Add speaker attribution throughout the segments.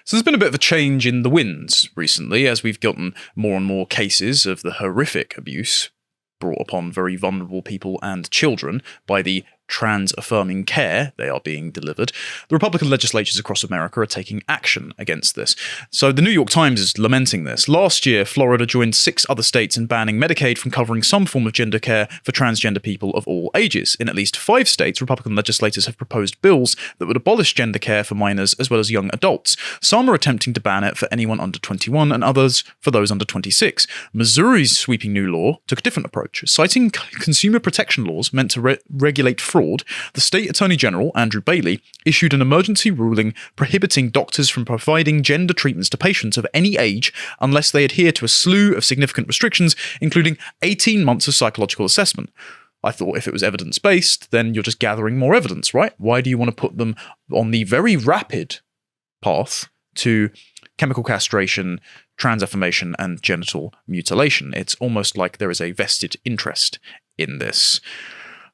Speaker 1: So there's been a bit of a change in the winds recently as we've gotten more and more cases of the horrific abuse brought upon very vulnerable people and children by the trans-affirming care they are being delivered. The Republican legislatures across America are taking action against this. So the New York Times is lamenting this. Last year, Florida joined 6 other states in banning Medicaid from covering some form of gender care for transgender people of all ages. In at least 5 states, Republican legislators have proposed bills that would abolish gender care for minors as well as young adults. Some are attempting to ban it for anyone under 21 and others for those under 26. Missouri's sweeping new law took a different approach. Citing consumer protection laws meant to regulate fraud, the state attorney general, Andrew Bailey, issued an emergency ruling prohibiting doctors from providing gender treatments to patients of any age unless they adhere to a slew of significant restrictions, including 18 months of psychological assessment. I thought if it was evidence-based, then you're just gathering more evidence, right? Why do you want to put them on the very rapid path to chemical castration, trans affirmation, and genital mutilation? It's almost like there is a vested interest in this.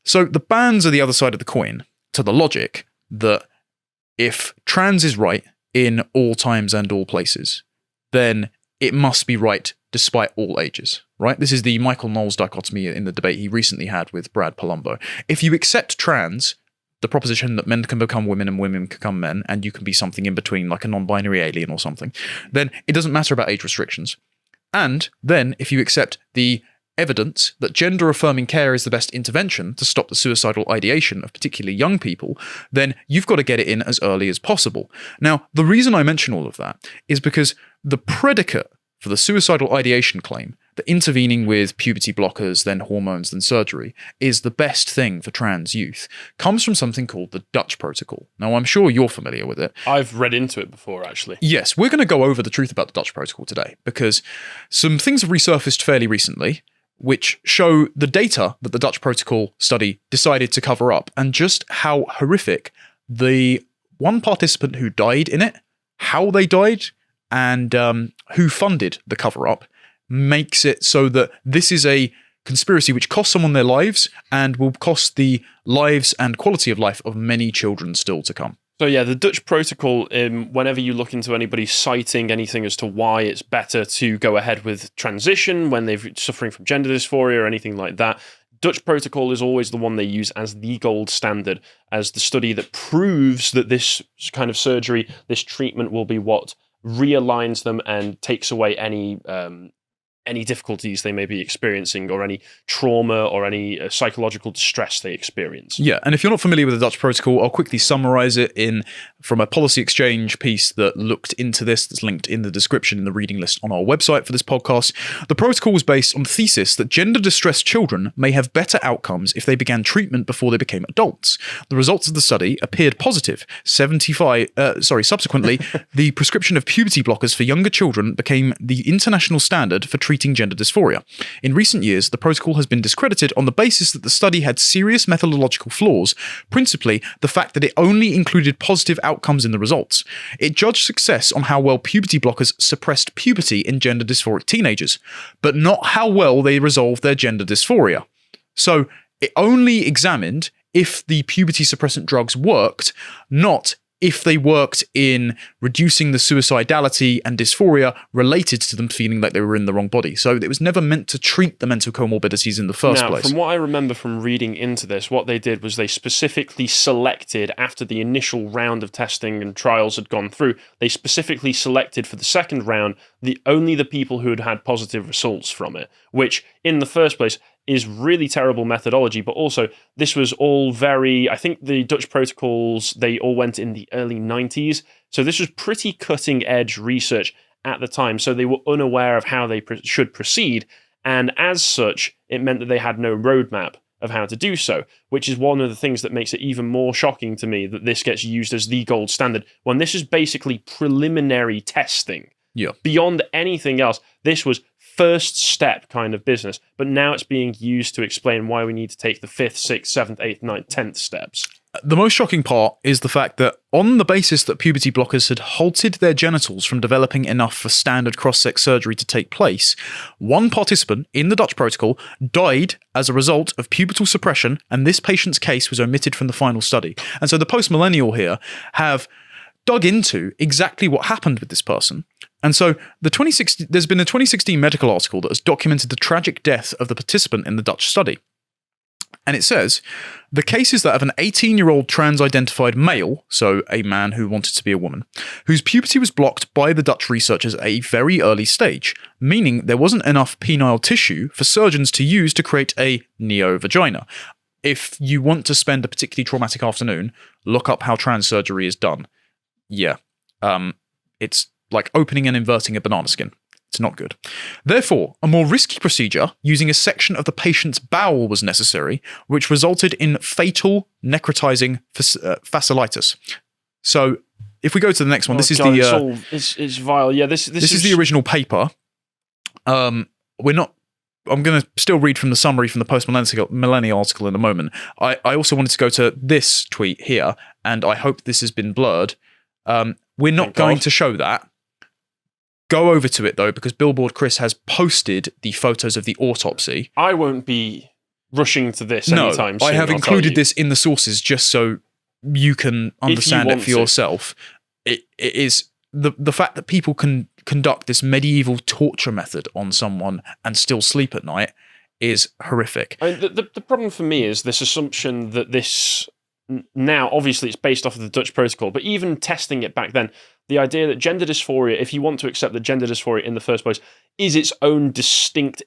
Speaker 1: So the bans are the other side of the coin to the logic that if trans is right in all times and all places, then it must be right despite all ages, right? This is the Michael Knowles dichotomy in the debate he recently had with Brad Palumbo. If you accept trans, the proposition that men can become women and women can become men, and you can be something in between, like a non-binary alien or something, then it doesn't matter about age restrictions. And then if you accept the evidence that gender-affirming care is the best intervention to stop the suicidal ideation of particularly young people, then you've got to get it in as early as possible. Now, the reason I mention all of that is because the predicate for the suicidal ideation claim, that intervening with puberty blockers, then hormones, then surgery, is the best thing for trans youth, comes from something called the Dutch Protocol. Now, I'm sure you're familiar with it.
Speaker 2: I've read into it before, actually.
Speaker 1: Yes, we're going to go over the truth about the Dutch Protocol today, because some things have resurfaced fairly recently, which show the data that the Dutch Protocol study decided to cover up and just how horrific the one participant who died in it, how they died, and who funded the cover-up makes it so that this is a conspiracy which cost someone their lives and will cost the lives and quality of life of many children still to come.
Speaker 2: So yeah, the Dutch Protocol, whenever you look into anybody citing anything as to why it's better to go ahead with transition when they're suffering from gender dysphoria or anything like that, Dutch Protocol is always the one they use as the gold standard, as the study that proves that this kind of surgery, this treatment will be what realigns them and takes away any difficulties they may be experiencing or any trauma or any psychological distress they experience.
Speaker 1: Yeah, and if you're not familiar with the Dutch Protocol, I'll quickly summarize it from a policy exchange piece that looked into this, that's linked in the description in the reading list on our website for this podcast. The protocol was based on the thesis that gender-distressed children may have better outcomes if they began treatment before they became adults. The results of the study appeared positive. Subsequently, the prescription of puberty blockers for younger children became the international standard for treating gender dysphoria. In recent years, the protocol has been discredited on the basis that the study had serious methodological flaws, principally the fact that it only included positive outcomes in the results. It judged success on how well puberty blockers suppressed puberty in gender dysphoric teenagers, but not how well they resolved their gender dysphoria. So it only examined if the puberty suppressant drugs worked, not if they worked in reducing the suicidality and dysphoria related to them feeling like they were in the wrong body. So it was never meant to treat the mental comorbidities in the first place.
Speaker 2: From what I remember from reading into this, what they did was they specifically selected, after the initial round of testing and trials had gone through, they specifically selected for the second round only the people who had had positive results from it, which in the first place is really terrible methodology, but also this was all very, I think the Dutch protocols, they all went in the early 90s, so this was pretty cutting edge research at the time, so they were unaware of how they should proceed, and as such, it meant that they had no roadmap of how to do so, which is one of the things that makes it even more shocking to me that this gets used as the gold standard, when this is basically preliminary testing.
Speaker 1: Yeah.
Speaker 2: Beyond anything else, this was first step kind of business, but now it's being used to explain why we need to take the 5th, 6th, 7th, 8th, 9th, 10th steps.
Speaker 1: The most shocking part is the fact that on the basis that puberty blockers had halted their genitals from developing enough for standard cross-sex surgery to take place, one participant in the Dutch protocol died as a result of pubertal suppression, and this patient's case was omitted from the final study. And so the post-millennial here have dug into exactly what happened with this person. And so there's been a 2016 medical article that has documented the tragic death of the participant in the Dutch study. And it says, the case is that of an 18-year-old trans-identified male, so a man who wanted to be a woman, whose puberty was blocked by the Dutch researchers at a very early stage, meaning there wasn't enough penile tissue for surgeons to use to create a neo-vagina. If you want to spend a particularly traumatic afternoon, look up how trans surgery is done. Yeah. It's like opening and inverting a banana skin. It's not good. Therefore, a more risky procedure using a section of the patient's bowel was necessary, which resulted in fatal necrotizing fasciitis. So, if we go to the next one, this is
Speaker 2: it's vile. Yeah, this
Speaker 1: is the original paper. I'm going to still read from the summary from the post-millennial article in a moment. I also wanted to go to this tweet here, and I hope this has been blurred. We're not going to show that. Go over to it, though, because Billboard Chris has posted the photos of the autopsy.
Speaker 2: I won't be rushing to this anytime soon.
Speaker 1: I have included this in the sources just so you can understand it for yourself. It is the fact that people can conduct this medieval torture method on someone and still sleep at night is horrific.
Speaker 2: The problem for me is this assumption that this... Now, obviously, it's based off of the Dutch protocol, but even testing it back then, the idea that gender dysphoria, if you want to accept that gender dysphoria in the first place, is its own distinct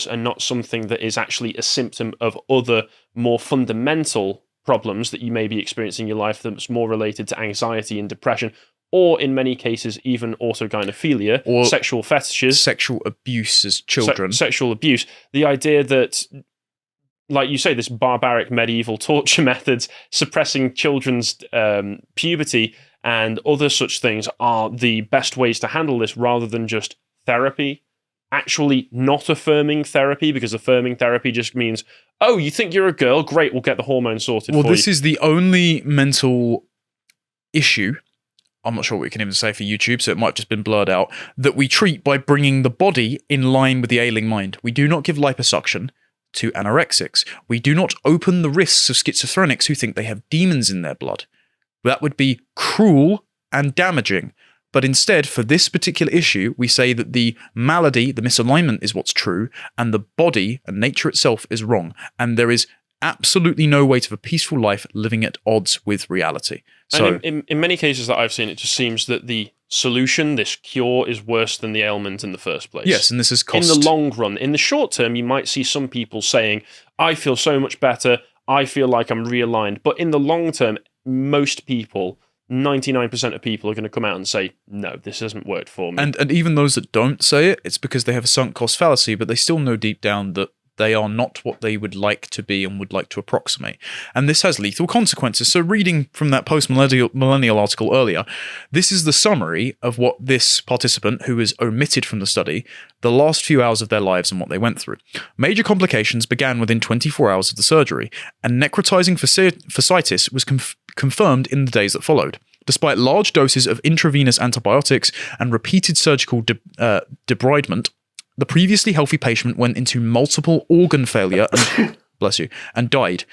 Speaker 2: and not something that is actually a symptom of other more fundamental problems that you may be experiencing in your life that's more related to anxiety and depression, or in many cases, even autogynephilia, or sexual fetishes.
Speaker 1: Sexual abuse as children.
Speaker 2: Sexual abuse. The idea that, like you say, this barbaric medieval torture methods, suppressing children's puberty and other such things are the best ways to handle this rather than just therapy. Actually not affirming therapy, because affirming therapy just means, oh, you think you're a girl? Great, we'll get the hormones sorted for you.
Speaker 1: Well, this is the only mental issue, I'm not sure what we can even say for YouTube, so it might have just been blurred out, that we treat by bringing the body in line with the ailing mind. We do not give liposuction to anorexics. We do not open the wrists of schizophrenics who think they have demons in their blood. That would be cruel and damaging. But instead, for this particular issue, we say that the malady, the misalignment is what's true, and the body and nature itself is wrong. And there is absolutely no way to have a peaceful life living at odds with reality. So,
Speaker 2: and in many cases that I've seen, it just seems that the solution, this cure, is worse than the ailment in the first place.
Speaker 1: Yes, and this is cost.
Speaker 2: In the long run. In the short term, you might see some people saying, I feel so much better, I feel like I'm realigned. But in the long term, most people, 99% of people are going to come out and say, no, this hasn't worked for me.
Speaker 1: And even those that don't say it, it's because they have a sunk cost fallacy, but they still know deep down that they are not what they would like to be and would like to approximate. And this has lethal consequences. So reading from that post-millennial article earlier, this is the summary of what this participant, who is omitted from the study, the last few hours of their lives and what they went through. Major complications began within 24 hours of the surgery, and necrotizing fasciitis was confirmed in the days that followed. Despite large doses of intravenous antibiotics and repeated surgical debridement, the previously healthy patient went into multiple organ failure and bless you, and died.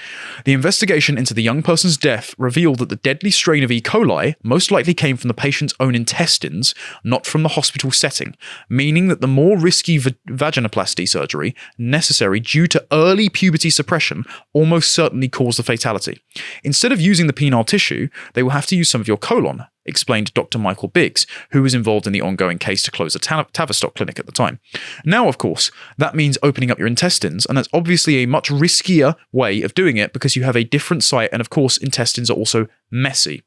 Speaker 1: The investigation into the young person's death revealed that the deadly strain of E. coli most likely came from the patient's own intestines, not from the hospital setting, meaning that the more risky vaginoplasty surgery necessary due to early puberty suppression almost certainly caused the fatality. Instead of using the penile tissue, they will have to use some of your colon, explained Dr. Michael Biggs, who was involved in the ongoing case to close a Tavistock clinic at the time. Now, of course, that means opening up your intestines, and that's obviously a much riskier way of doing it because you have a different site, and of course, intestines are also messy.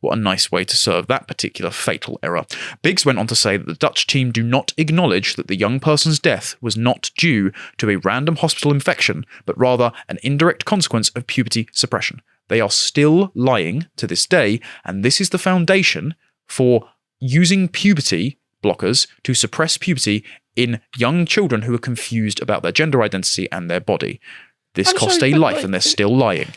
Speaker 1: What a nice way to serve that particular fatal error. Biggs went on to say that the Dutch team do not acknowledge that the young person's death was not due to a random hospital infection, but rather an indirect consequence of puberty suppression. They are still lying to this day, and this is the foundation for using puberty blockers to suppress puberty in young children who are confused about their gender identity and their body. This cost a life, and they're still lying.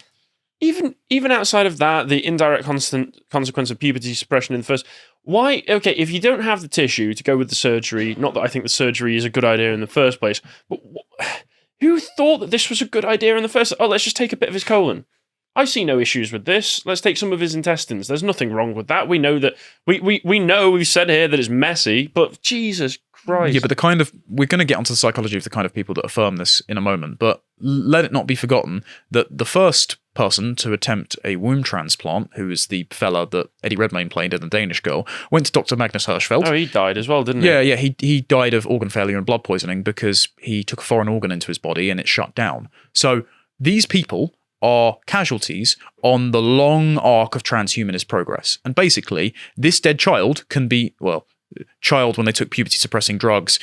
Speaker 2: Even outside of that, the indirect consequence of puberty suppression in the first... Why? Okay, if you don't have the tissue to go with the surgery, not that I think the surgery is a good idea in the first place, but who thought that this was a good idea in the first... Oh, let's just take a bit of his colon. I see no issues with this. Let's take some of his intestines. There's nothing wrong with that. We know that we know we've said here that it's messy, but Jesus Christ.
Speaker 1: Yeah, but we're going to get onto the psychology of the kind of people that affirm this in a moment, but let it not be forgotten that the first person to attempt a womb transplant, who is the fella that Eddie Redmayne played in The Danish Girl, went to Dr. Magnus Hirschfeld.
Speaker 2: Oh, he died as well, didn't he?
Speaker 1: Yeah, he died of organ failure and blood poisoning because he took a foreign organ into his body and it shut down. So these people are casualties on the long arc of transhumanist progress. And basically, this dead child can be, well, child when they took puberty-suppressing drugs,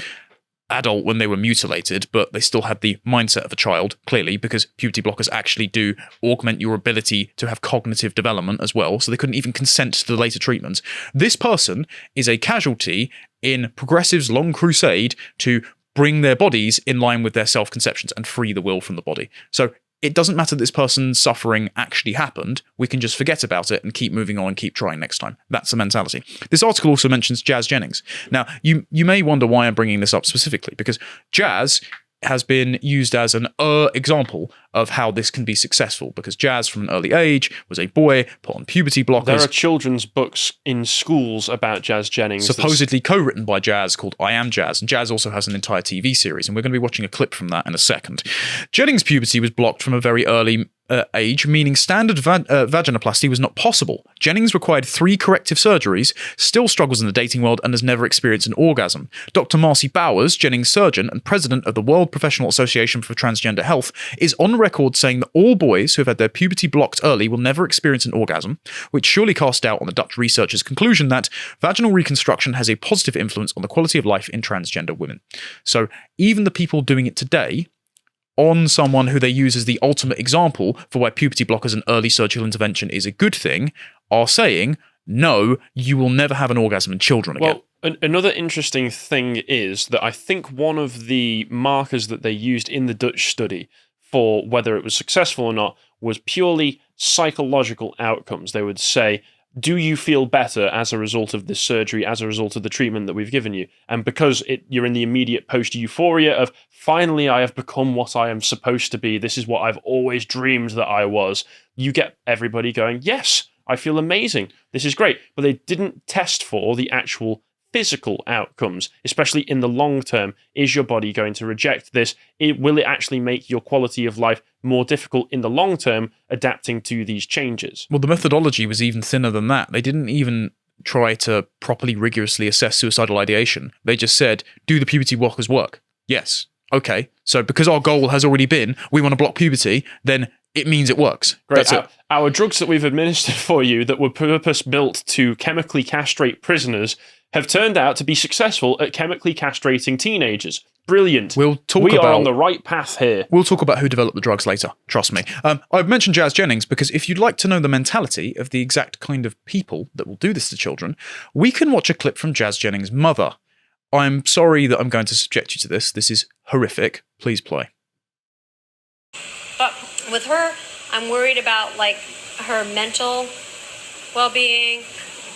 Speaker 1: adult when they were mutilated, but they still had the mindset of a child, clearly, because puberty blockers actually do augment your ability to have cognitive development as well, so they couldn't even consent to the later treatments. This person is a casualty in progressives' long crusade to bring their bodies in line with their self-conceptions and free the will from the body. So it doesn't matter that this person's suffering actually happened. We can just forget about it and keep moving on and keep trying next time. That's the mentality. This article also mentions Jazz Jennings. Now, you may wonder why I'm bringing this up specifically, because Jazz has been used as an example of how this can be successful, because Jazz from an early age was a boy, put on puberty blockers.
Speaker 2: There are children's books in schools about Jazz Jennings.
Speaker 1: Supposedly co-written by Jazz, called I Am Jazz, and Jazz also has an entire TV series, and we're going to be watching a clip from that in a second. Jennings' puberty was blocked from a very early age, meaning standard vaginoplasty was not possible. Jennings required 3 corrective surgeries, still struggles in the dating world, and has never experienced an orgasm. Dr. Marcy Bowers, Jennings' surgeon and president of the World Professional Association for Transgender Health, is on record saying that all boys who have had their puberty blocked early will never experience an orgasm, which surely cast doubt on the Dutch researchers' conclusion that vaginal reconstruction has a positive influence on the quality of life in transgender women. So even the people doing it today, on someone who they use as the ultimate example for why puberty blockers and early surgical intervention is a good thing, are saying, no, you will never have an orgasm in children again.
Speaker 2: Well, another interesting thing is that I think one of the markers that they used in the Dutch study for whether it was successful or not was purely psychological outcomes. They would say, do you feel better as a result of this surgery, as a result of the treatment that we've given you? And because you're in the immediate post-euphoria of, finally, I have become what I am supposed to be, this is what I've always dreamed that I was, you get everybody going, yes, I feel amazing, this is great. But they didn't test for the actual physical outcomes, especially in the long term. Is your body going to reject this? Will it actually make your quality of life more difficult in the long term, adapting to these changes?
Speaker 1: Well, the methodology was even thinner than that. They didn't even try to properly rigorously assess suicidal ideation. They just said, do the puberty blockers work? Yes. Okay. So because our goal has already been, we want to block puberty, then it means it works.
Speaker 2: Great. Our drugs that we've administered for you that were purpose-built to chemically castrate prisoners have turned out to be successful at chemically castrating teenagers. Brilliant. We are on the right path here.
Speaker 1: We'll talk about who developed the drugs later. Trust me. I've mentioned Jazz Jennings because if you'd like to know the mentality of the exact kind of people that will do this to children, we can watch a clip from Jazz Jennings' mother. I'm sorry that I'm going to subject you to this. This is horrific. Please play.
Speaker 3: But with her, I'm worried about like her mental well-being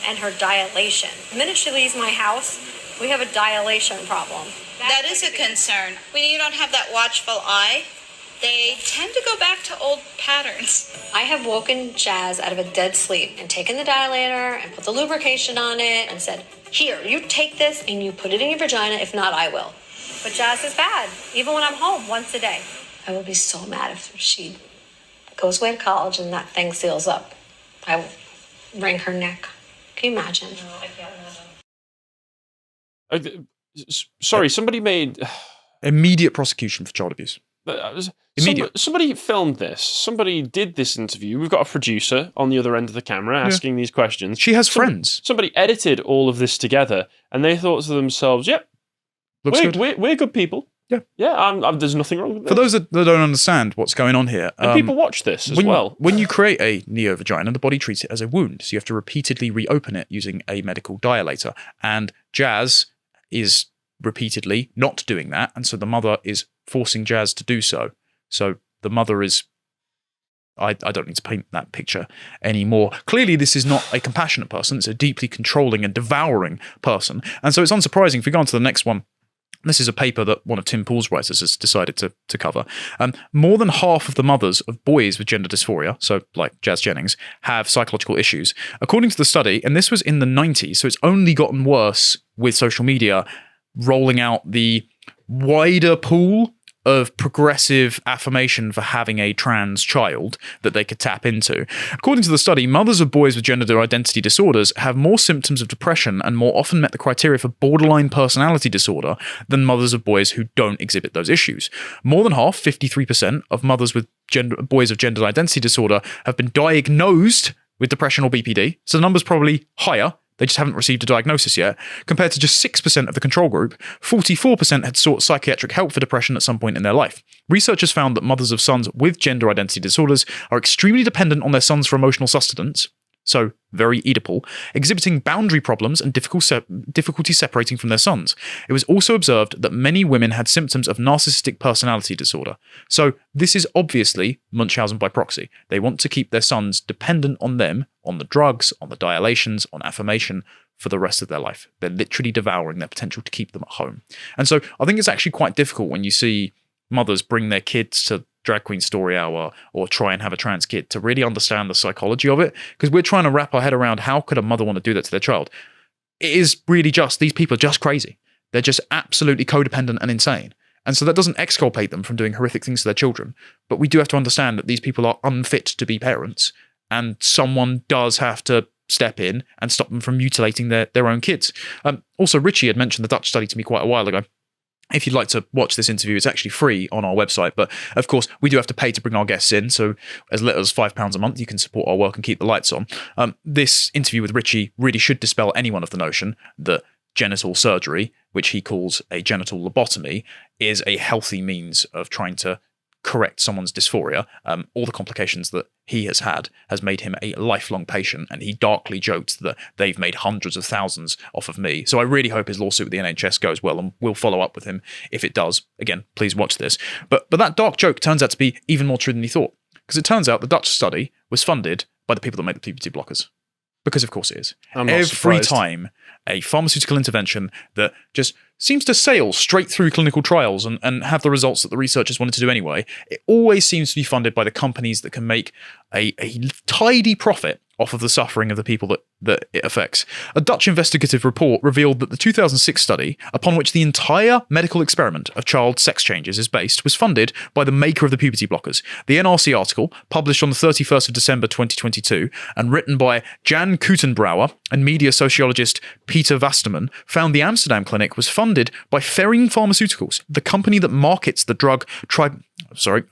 Speaker 3: and her dilation. The minute she leaves my house, we have a dilation problem.
Speaker 4: That is a concern. When you don't have that watchful eye, they tend to go back to old patterns.
Speaker 3: I have woken Jazz out of a dead sleep and taken the dilator and put the lubrication on it and said, here, you take this and you put it in your vagina. If not, I will. But Jazz is bad, even when I'm home once a day. I will be so mad if she goes away to college and that thing seals up. I will wring her neck. Can you imagine? No, I can't
Speaker 2: imagine. Sorry, somebody made...
Speaker 1: Immediate prosecution for child abuse. Immediate.
Speaker 2: Somebody filmed this. Somebody did this interview. We've got a producer on the other end of the camera asking these questions.
Speaker 1: She has friends.
Speaker 2: Somebody edited all of this together, and they thought to themselves, yep, we're good people. Yeah, there's nothing wrong with this.
Speaker 1: For those that don't understand what's going on here...
Speaker 2: And people watch this as well.
Speaker 1: When you create a neo-vagina, the body treats it as a wound, so you have to repeatedly reopen it using a medical dilator. And Jazz is repeatedly not doing that, and so the mother is forcing Jazz to do so. So the mother is... I don't need to paint that picture anymore. Clearly, this is not a compassionate person. It's a deeply controlling and devouring person. And so it's unsurprising, if we go on to the next one, This is a paper that one of Tim Pool's writers has decided to cover. More than half of the mothers of boys with gender dysphoria, so like Jazz Jennings, have psychological issues. According to the study, and this was in the 90s, so it's only gotten worse with social media rolling out the wider pool of progressive affirmation for having a trans child that they could tap into. According to the study, mothers of boys with gender identity disorders have more symptoms of depression and more often met the criteria for borderline personality disorder than mothers of boys who don't exhibit those issues. More than half, 53%, of mothers with boys of gender identity disorder have been diagnosed with depression or BPD, so the number's probably higher. They just haven't received a diagnosis yet. Compared to just 6% of the control group, 44% had sought psychiatric help for depression at some point in their life. Researchers found that mothers of sons with gender identity disorders are extremely dependent on their sons for emotional sustenance, so very Oedipal, exhibiting boundary problems and difficulty separating from their sons. It was also observed that many women had symptoms of narcissistic personality disorder. So this is obviously Munchausen by proxy. They want to keep their sons dependent on them, on the drugs, on the dilations, on affirmation for the rest of their life. They're literally devouring their potential to keep them at home. And so I think it's actually quite difficult when you see mothers bring their kids to Drag Queen Story Hour or try and have a trans kid to really understand the psychology of it, because we're trying to wrap our head around how could a mother want to do that to their child. It is really just, these people are just crazy. They're just absolutely codependent and insane. And so that doesn't exculpate them from doing horrific things to their children. But we do have to understand that these people are unfit to be parents, and someone does have to step in and stop them from mutilating their own kids. Also, Ritchie had mentioned the Dutch study to me quite a while ago. If you'd like to watch this interview, it's actually free on our website. But of course, we do have to pay to bring our guests in. So as little as £5 a month, you can support our work and keep the lights on. This interview with Ritchie really should dispel anyone of the notion that genital surgery, which he calls a genital lobotomy, is a healthy means of trying to correct someone's dysphoria. All the complications that he has had has made him a lifelong patient, and he darkly joked that they've made hundreds of thousands off of me. So I really hope his lawsuit with the NHS goes well, and we'll follow up with him if it does. Again, please watch this. But that dark joke turns out to be even more true than he thought, because it turns out the Dutch study was funded by the people that made the puberty blockers. Because of course it is. Every
Speaker 2: surprised.
Speaker 1: time a pharmaceutical intervention that just seems to sail straight through clinical trials and have the results that the researchers wanted to do anyway, it always seems to be funded by the companies that can make a tidy profit off of the suffering of the people that it affects. A Dutch investigative report revealed that the 2006 study, upon which the entire medical experiment of child sex changes is based, was funded by the maker of the puberty blockers. The NRC article, published on the 31st of December 2022, and written by Jan Kutenbrouwer and media sociologist Peter Vasterman, found the Amsterdam clinic was funded by Herron Pharmaceuticals, the company that markets the drug I'm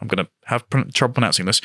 Speaker 1: going to have trouble pronouncing this.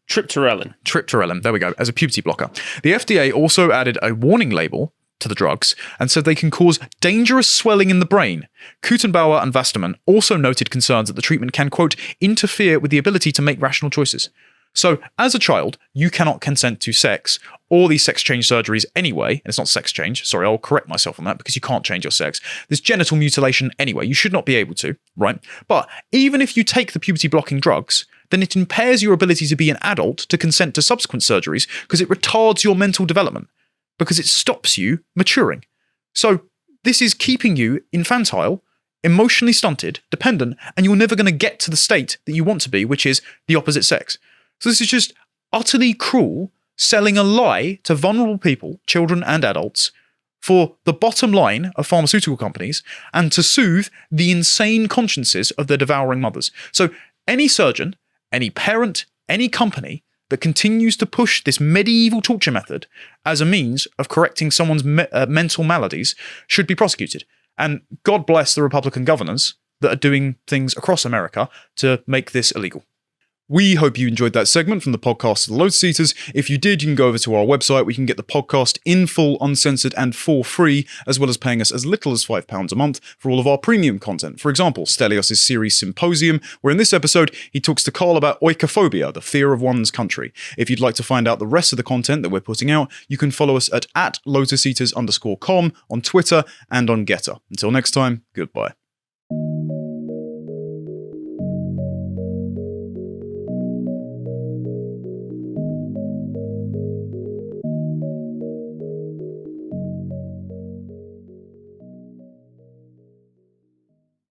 Speaker 1: Triptorelin, there we go, as a puberty blocker. The FDA also added a warning label to the drugs and said they can cause dangerous swelling in the brain. Kutenbauer and Vasterman also noted concerns that the treatment can, quote, interfere with the ability to make rational choices. So, as a child, you cannot consent to sex or these sex change surgeries anyway. And it's not sex change. Sorry, I'll correct myself on that, because you can't change your sex. There's genital mutilation anyway. You should not be able to, right? But even if you take the puberty blocking drugs, then it impairs your ability to be an adult to consent to subsequent surgeries, because it retards your mental development, because it stops you maturing. So this is keeping you infantile, emotionally stunted, dependent, and you're never going to get to the state that you want to be, which is the opposite sex. So this is just utterly cruel, selling a lie to vulnerable people, children and adults, for the bottom line of pharmaceutical companies and to soothe the insane consciences of their devouring mothers. So any surgeon, any parent, any company that continues to push this medieval torture method as a means of correcting someone's mental maladies should be prosecuted. And God bless the Republican governors that are doing things across America to make this illegal. We hope you enjoyed that segment from the podcast The Lotus Eaters. If you did, you can go over to our website where you can get the podcast in full, uncensored, and for free, as well as paying us as little as £5 a month for all of our premium content. For example, Stelios' series Symposium, where in this episode, he talks to Carl about oikophobia, the fear of one's country. If you'd like to find out the rest of the content that we're putting out, you can follow us at lotuseaters_com on Twitter and on Getter. Until next time, goodbye.